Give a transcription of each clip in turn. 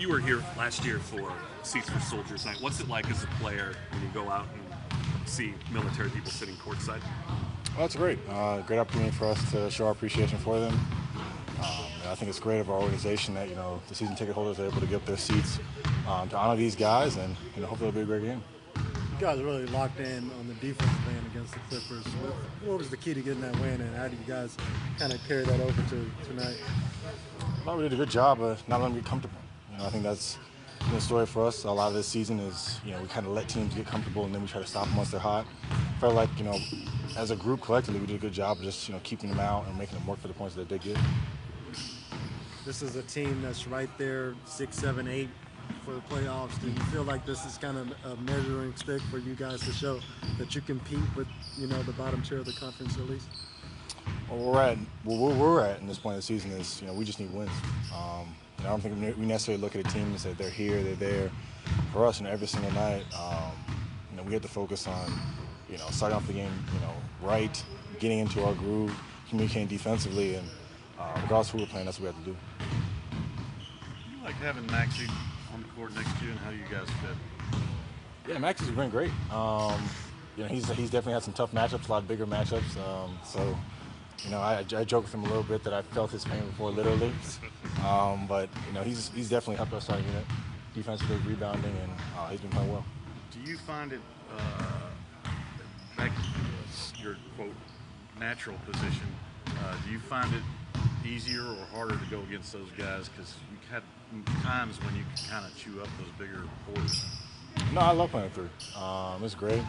You were here last year for Seats for Soldiers Night. What's it like as a player when you go out and see military people sitting courtside? Well, it's great. Great opportunity for us to show our appreciation for them. And I think it's great of our organization that the season ticket holders are able to get their seats to honor these guys, and hopefully it'll be a great game. You guys are really locked in on the defensive end against the Clippers. What was the key to getting that win, and how do you guys kind of carry that over to tonight? Well, we did a good job of not letting them get comfortable. I think that's the story for us. A lot of this season is we kind of let teams get comfortable, and then we try to stop them once they're hot. Felt like as a group collectively, we did a good job of just keeping them out and making them work for the points that they did get. This is a team that's right there, 6, 7, 8 for the playoffs. Do you feel like this is kind of a measuring stick for you guys to show that you compete with the bottom tier of the conference at least? Well, where we're at in this point of the season is we just need wins. I don't think we necessarily look at a team and say they're here, they're there. For us, every single night, we have to focus on starting off the game right, getting into our groove, communicating defensively, and regardless of who we're playing, that's what we have to do. Do you like having Maxey on the court next to you, and how do you guys fit? Yeah, Maxey's been great. He's definitely had some tough matchups, a lot of bigger matchups. I joke with him a little bit that I felt his pain before, literally. But he's definitely helped us our unit, defensively, rebounding, and he's been playing well. Do you find it back your quote natural position? Do you find it easier or harder to go against those guys? Because you had times when you can kind of chew up those bigger boards. No, I love playing 3. It's great.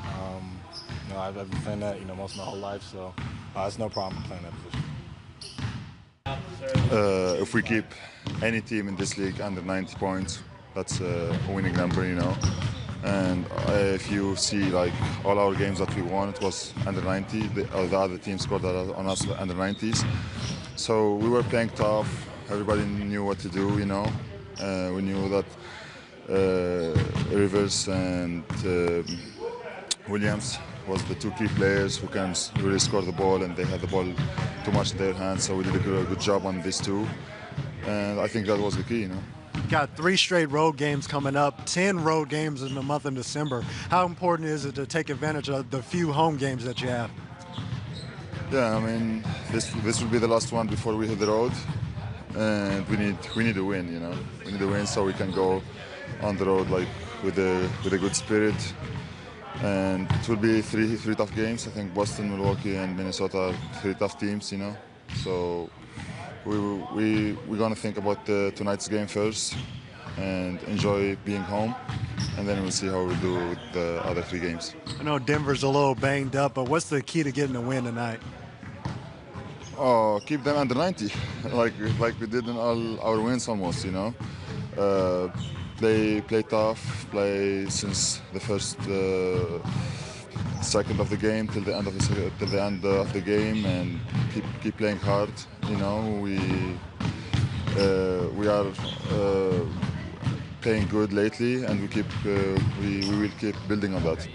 I've been playing that most of my whole life, so it's no problem playing that position. If we keep any team in this league under 90 points, that's a winning number, And if you see like all our games that we won, it was under 90. The other team scored on us under 90s. So we were playing tough. Everybody knew what to do, We knew that Rivers and Williams was the 2 key players who can really score the ball, and they had the ball too much in their hands. So we did a good job on these 2, and I think that was the key, Got 3 straight road games coming up, 10 road games in the month of December. How important is it to take advantage of the few home games that you have? Yeah, this will be the last one before we hit the road, and we need to win. We need to win so we can go on the road like with a good spirit. And it will be three tough games. I think Boston, Milwaukee, and Minnesota are 3 tough teams. So we're gonna think about tonight's game first and enjoy being home, and then we'll see how we do with the other 3 games. I know Denver's a little banged up, but what's the key to getting a win tonight? Oh, keep them under 90, like we did in all our wins almost. Play tough, play since the first second of the game till the end of the game, and keep playing hard. We are playing good lately, and we will keep building on that.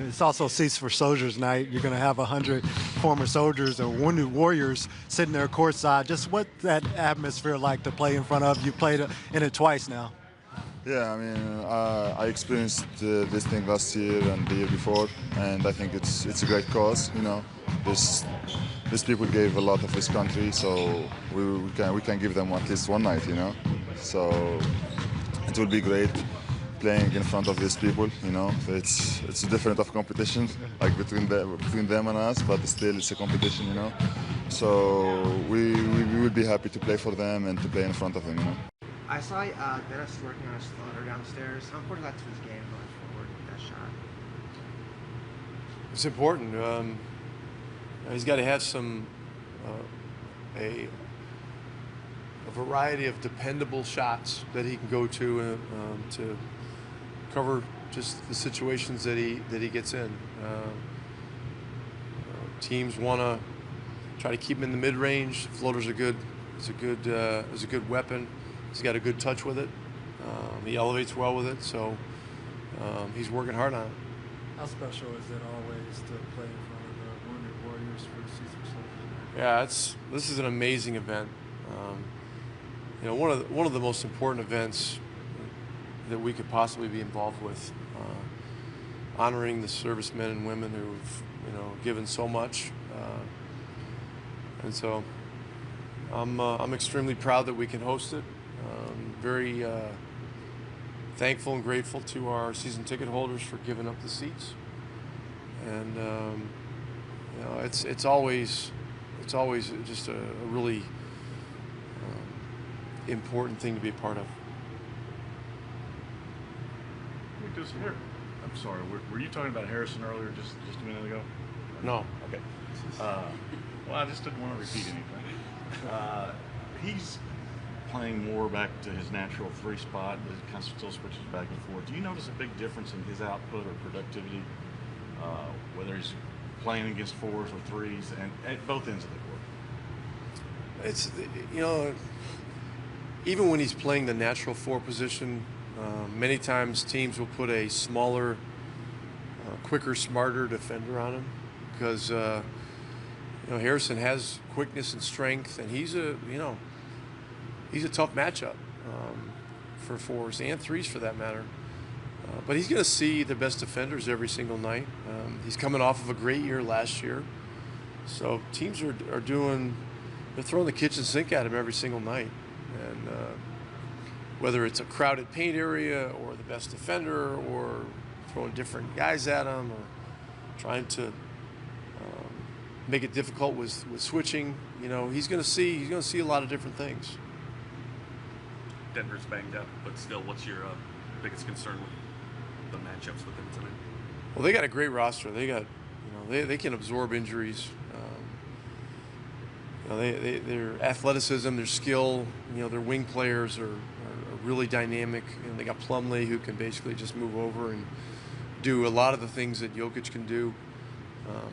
It's also Seats for Soldiers Night. You're going to have 100 former soldiers or wounded warriors sitting there courtside. Just what that atmosphere like to play in front of? You played in it twice now. Yeah, I experienced this thing last year and the year before, and I think it's a great cause. These people gave a lot of this country, so we can give them at least one night. So it will be great playing in front of these people. It's a different of competition, like between them and us, but still it's a competition. So we would be happy to play for them and to play in front of them. I saw Dennis working on his floater downstairs. How important is that to his game going forward with that shot? It's important. He's got to have a variety of dependable shots that he can go to cover just the situations that he gets in. Teams want to try to keep him in the mid-range. Floater's a good weapon. He's got a good touch with it. He elevates well with it, so he's working hard on it. How special is it always to play in front of the Wounded Warriors for Seats for Soldiers? Yeah, this is an amazing event. One of the most important events that we could possibly be involved with, honoring the servicemen and women who've given so much, and so I'm extremely proud that we can host it. Very thankful and grateful to our season ticket holders for giving up the seats, and it's always just a really important thing to be a part of. Just here. I'm sorry. Were you talking about Harrison earlier, just a minute ago? No. Okay. Well, I just didn't want to repeat anything. He's playing more back to his natural three spot, but it kind of still switches back and forth. Do you notice a big difference in his output or productivity, whether he's playing against fours or threes, and at both ends of the court? It's even when he's playing the natural four position, many times teams will put a smaller, quicker, smarter defender on him because Harrison has quickness and strength, and he's a tough matchup for fours and threes for that matter. But he's going to see the best defenders every single night. He's coming off of a great year last year, so teams are they're throwing the kitchen sink at him every single night, and whether it's a crowded paint area or the best defender or throwing different guys at him or trying to make it difficult with switching, he's going to see a lot of different things. Denver's banged up, but still, what's your biggest concern with the matchups with them tonight? Well, they got a great roster. They got, they can absorb injuries. Their athleticism, their skill, their wing players are really dynamic. They got Plumlee, who can basically just move over and do a lot of the things that Jokic can do.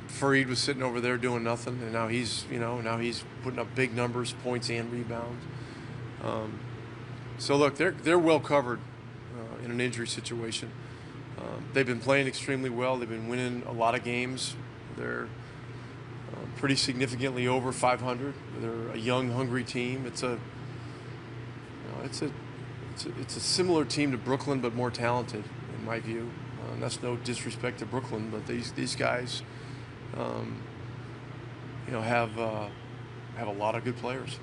Fareed was sitting over there doing nothing, and now he's putting up big numbers, points and rebounds. So look, they're well covered in an injury situation. They've been playing extremely well. They've been winning a lot of games. They're pretty significantly over 500. They're a young, hungry team. It's a similar team to Brooklyn, but more talented, in my view. And that's no disrespect to Brooklyn, but these guys, have a lot of good players.